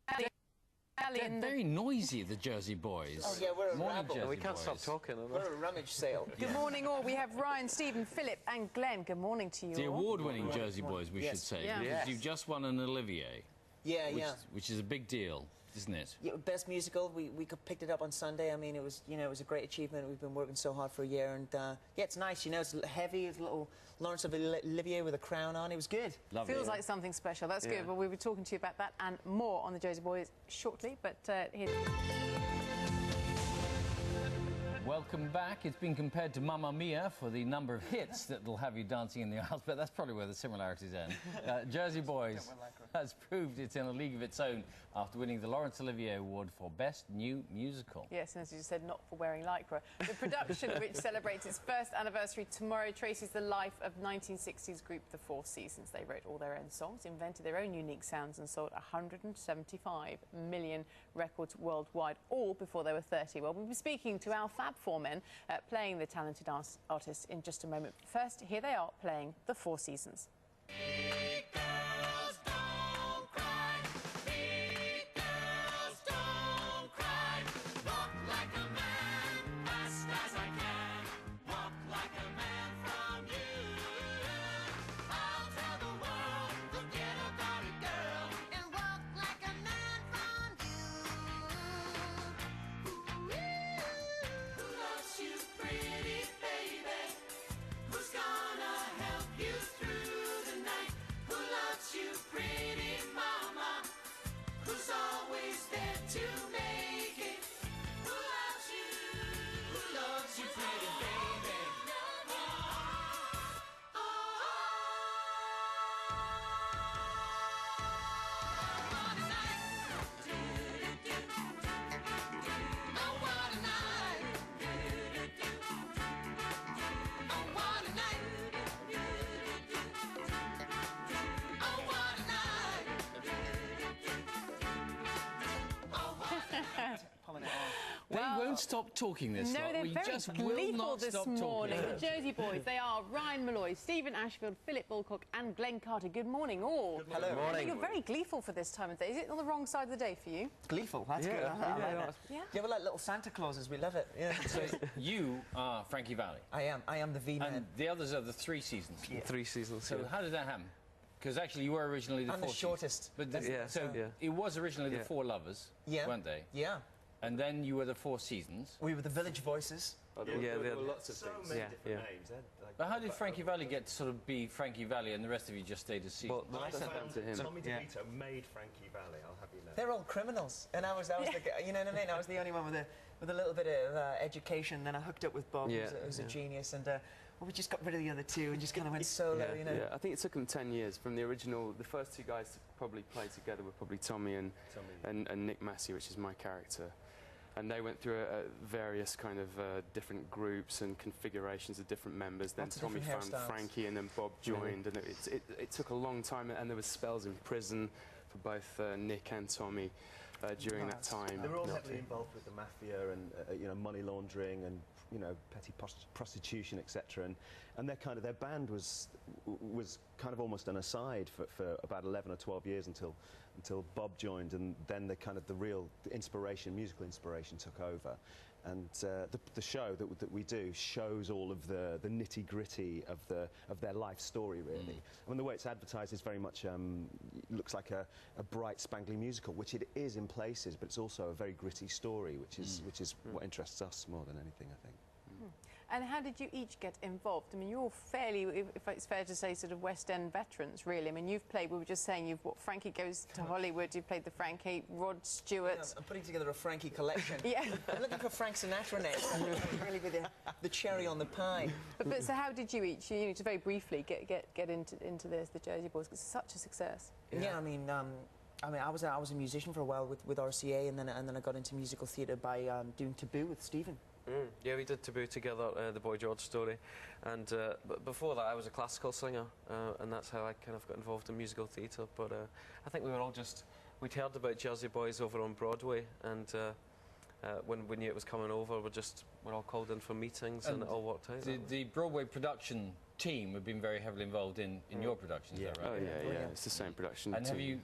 They're very noisy, the Jersey Boys. Oh, yeah, we're a rabble. Jersey We can't Boys. stop talking. We're a rummage sale. Good morning, all. We have Ryan, Stephen, Philip and Glenn. Good morning to you The all. award-winning Jersey Boys, we should say, Yeah. because Yes. you've just won an Olivier, which is a big deal, isn't it? Yeah, best musical. We picked it up on Sunday. I mean, it was a great achievement. We've been working so hard for a year, and yeah, it's nice. You know, it's heavy. It's a little Laurence Olivier with a crown on. It was good. Lovely. Feels like something special. That's Yeah. good. Well, we'll be talking to you about that and more on the Jersey Boys shortly. But here. Welcome back. It's been compared to Mamma Mia for the number of hits that will have you dancing in the aisles, but that's probably where the similarities end. Jersey Boys has proved it's in a league of its own after winning the Laurence Olivier Award for Best New Musical. Yes, and as you said, not for wearing lycra. The production, which celebrates its first anniversary tomorrow, traces the life of 1960s group The Four Seasons. They wrote all their own songs, invented their own unique sounds and sold 175 million records worldwide, all before they were 30. Well, we'll be speaking to our Fab Four Men playing the talented artists in just a moment. First, here they are playing The Four Seasons. Big girls don't cry. Big girls don't cry. Walk like a man, fast as I can. Walk like a man from you. I'll tell the world, the ghetto got a girl. And walk like a man from you. Who loves you, pretty baby? Who's gonna help you through the night? Who loves you, pretty mama? Who's always there to make it? Who loves you? Who loves you, pretty baby? Oh, what a night! Oh, what a night! Oh, what a night! Oh, what a night! Oh, what a Pulling it off. They won't stop talking this No, lot. they're We very just will gleeful not this stop morning. talking. The Jersey Boys, they are Ryan Malloy, Stephen Ashfield, Philip Bulcock and Glenn Carter. Good morning, all. Hello. Good morning. You're very gleeful for this time of day. Is it on the wrong side of the day for you? Gleeful. That's good. I like that. Yeah. Yeah, we're like little Santa Clauses. We love it. Yeah. So you are Frankie Valli, I am the V-man. and the others are the Three Seasons. 3 seasons. So how did that happen? Because actually you were originally the I'm the Four shortest. Seasons. But Yeah, so yeah. it was originally the Yeah. Four Lovers, Yeah. weren't they? Yeah. And then you were the Four Seasons. We were the Village Voices. Yeah, there were lots of so things. many different yeah. names. But how did Frankie Valli get to sort of be Frankie Valli and the rest of you just stayed as Seasons? Well, I sent them to him. Tommy Yeah. DeVito made Frankie Valli, I'll have you know. They're all criminals, and I was the guy, you know what I mean? I was the only one with a little bit of education. Then I hooked up with Bob, Yeah, who's a yeah. genius, and well, we just got rid of the other two and just kind of went solo, Yeah, you know. yeah. I think it took them 10 years from the original. The first two guys to probably play together were probably Tommy and Nick Massey, which is my character. And they went through various kind of different groups and configurations of different members. Then Lots of Tommy different found hairstyles. Frankie, and then Bob joined. And it took a long time, and there was spells in prison for both Nick and Tommy during that time. They were all Not heavily to- involved with the mafia and money laundering and petty prostitution, etc. And their band was kind of almost an aside for about 11 or 12 years until Bob joined, and then the real musical inspiration took over. And the show that we do shows all of the nitty gritty of their life story, really. I mean, the way it's advertised is very much looks like a bright, spangly musical, which it is in places, but it's also a very gritty story, which is what interests us more than anything, I think. And how did you each get involved? I mean, you're all fairly, if it's fair to say, sort of West End veterans, really. I mean, you've played, we were just saying, Frankie Goes to Hollywood, you've played the Frankie, Rod Stewart. Yeah, I'm putting together a Frankie collection. Yeah. I'm looking for Frank Sinatra next. That would really be the cherry on the pie. But so how did you each, to very briefly get into this, the Jersey Boys, because it's such a success? Yeah, I mean, I was a musician for a while with RCA, and then I got into musical theatre by doing Taboo with Stephen. Yeah, we did Taboo together, the Boy George story, and but before that I was a classical singer, and that's how I kind of got involved in musical theatre. But I think we were all we'd heard about Jersey Boys over on Broadway, and when we knew it was coming over, we're all called in for meetings, and it all worked out. The Broadway production team have been very heavily involved in your productions, is that right? Oh yeah, it's the same production And team. have you...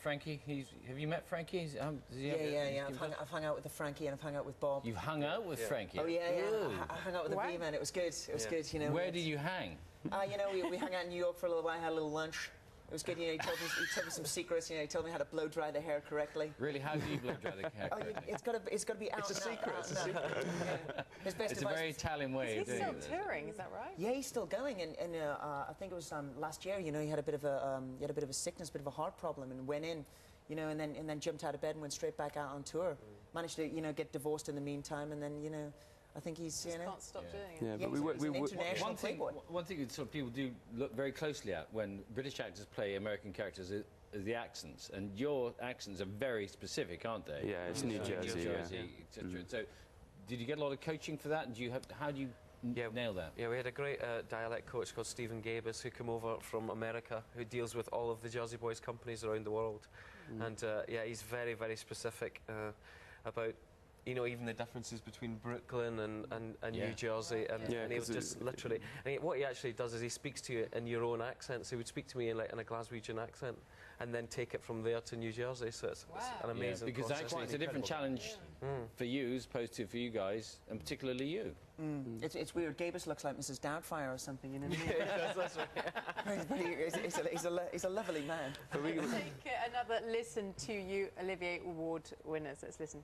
Frankie? Have you met Frankie? Does he have Yeah. I've hung out with the Frankie and I've hung out with Bob. You've hung out with Frankie? Oh, yeah. Ooh. I hung out with the Wow. V-Man. It was good. It was good, you know. Where did you hang? You know, we hung out in New York for a little while, had a little lunch. It was good, you know, he told me some secrets, you know, he told me how to blow dry the hair correctly. Really, how do you blow dry the hair? Oh, it's got to be out. It's a secret, it's a secret. Yeah. His best It's a advice very was- Italian way of He's doing still it. touring, is that right? Yeah, he's still going, and I think it was last year. You know, he had a bit of a sickness, a bit of a heart problem, and went in, you know, and then jumped out of bed and went straight back out on tour. Managed to, you know, get divorced in the meantime, and then, you know, I think he's, you know, Can't stop doing it. Yeah, yeah, but we he's an international One thing, playboy. one thing that sort of people do look very closely at when British actors play American characters is the accents, and your accents are very specific, aren't they? Yeah, it's New Jersey, yeah. etc. So, did you get a lot of coaching for that? And how do you nail that? Yeah, we had a great dialect coach called Stephen Gabus who came over from America, who deals with all of the Jersey Boys companies around the world. And yeah, he's very, very specific about, you know, even the differences between Brooklyn and Yeah. New Jersey. And, Yeah, and he was 'cause just literally... And what he actually does is he speaks to you in your own accent. So he would speak to me in a Glaswegian accent and then take it from there to New Jersey. So it's an amazing because process. actually it's a different challenge for you as opposed to for you guys, and particularly you. It's weird. Gabus looks like Mrs. Doubtfire or something, you know what I mean? That's right. But he's a lovely man. Take another listen to you, Olivier Award winners. Let's listen.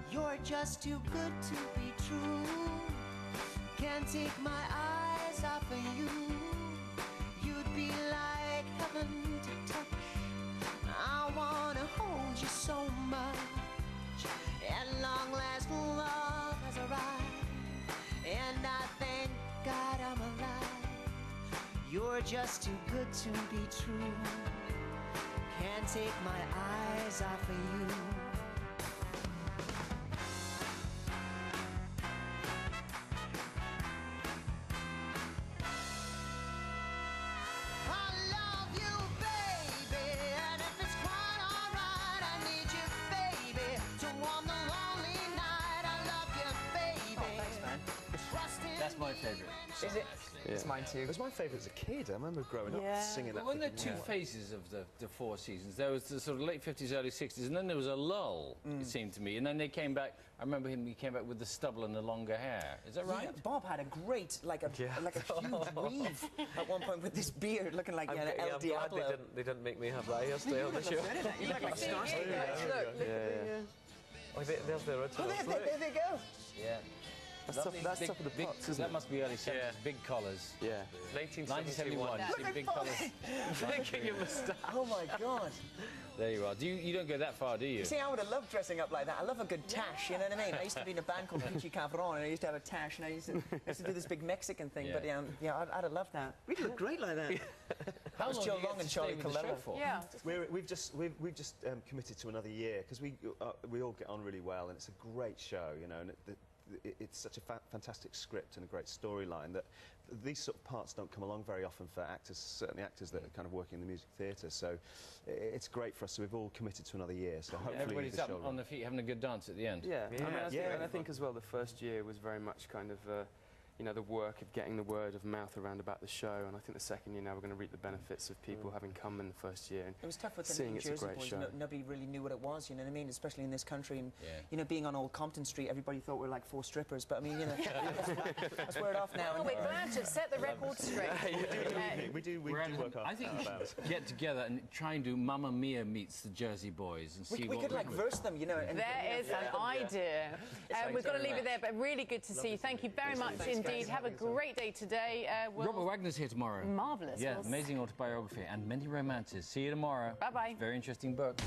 You're just too good to be true. Can't take my eyes off of you. You'd be like heaven to touch. I wanna hold you so much. At long last, love has arrived, and I thank God I'm alive. You're just too good to be true. Can't take my eyes off of you. I love you, baby, and if it's quite alright, I need you, baby, to warm the lonely night. I love you, baby. Thanks, man. Trust in That's my favourite. Is it? It's mine too. It was my favourite as a kid. I remember growing Yeah. up singing that. But weren't there thinking, two "Wow." phases of the Four Seasons? There was the sort of late 50s, early 60s, and then there was a lull, it seemed to me. And then they came back. I remember he came back with the stubble and the longer hair. Is that right? Yeah, Bob had a great, like a huge weave at one point with this beard, looking like I'm El glad Diablo. they didn't make me have that hairstyle on the show. You look like Star-Trek. Look. Oh, there's the original. Oh, there they go. Yeah. That's top, that's top of the big, pops, isn't that it? must be early 70s. Yeah. Big collars. Yeah. 1971. 1971. You see big collars. Making your mistake. Oh my God. There you are. You don't go that far, do you? You see, I would have loved dressing up like that. I love a good tash, you know what I mean? I used to be in a band called Peachy Cavron, and I used to have a tash, and I used to do this big Mexican thing. Yeah. But yeah, I'd have loved that. We'd look great like that. How was long Joe do you get Long to and stay Charlie with the show Colella. for? Yeah. We've just committed to another year because we all get on really well, and it's a great show, you know, and it's such a fantastic script and a great storyline that these sort of parts don't come along very often for actors, certainly actors that are kind of working in the music theatre. So it's great for us. So we've all committed to another year. So hopefully Everybody's the up show on their feet having a good dance at the end. Yeah, Yeah. I think as well the first year was very much kind of, you know, the work of getting the word of mouth around about the show, and I think the second year now we're going to reap the benefits of people having come in the first year. And It was tough with the seeing New it's a Jersey great boys. show. Nobody really knew what it was, you know what I mean? Especially in this country. And, Yeah. you know, being on Old Compton Street, everybody thought we were like 4 strippers. But, I mean, you know, that's word off now. Well, we're glad to have set the record straight. we do work I think we should get together and try and do Mamma Mia meets the Jersey Boys and see We what could, like, verse them, you know. And, There is an idea. We've got to leave it there, but really good to see you. Thank you very much indeed. Have a great day today. Robert Wagner's here tomorrow. Marvellous. Yeah, We'll amazing autobiography and many romances. See you tomorrow. Bye-bye. Very interesting book.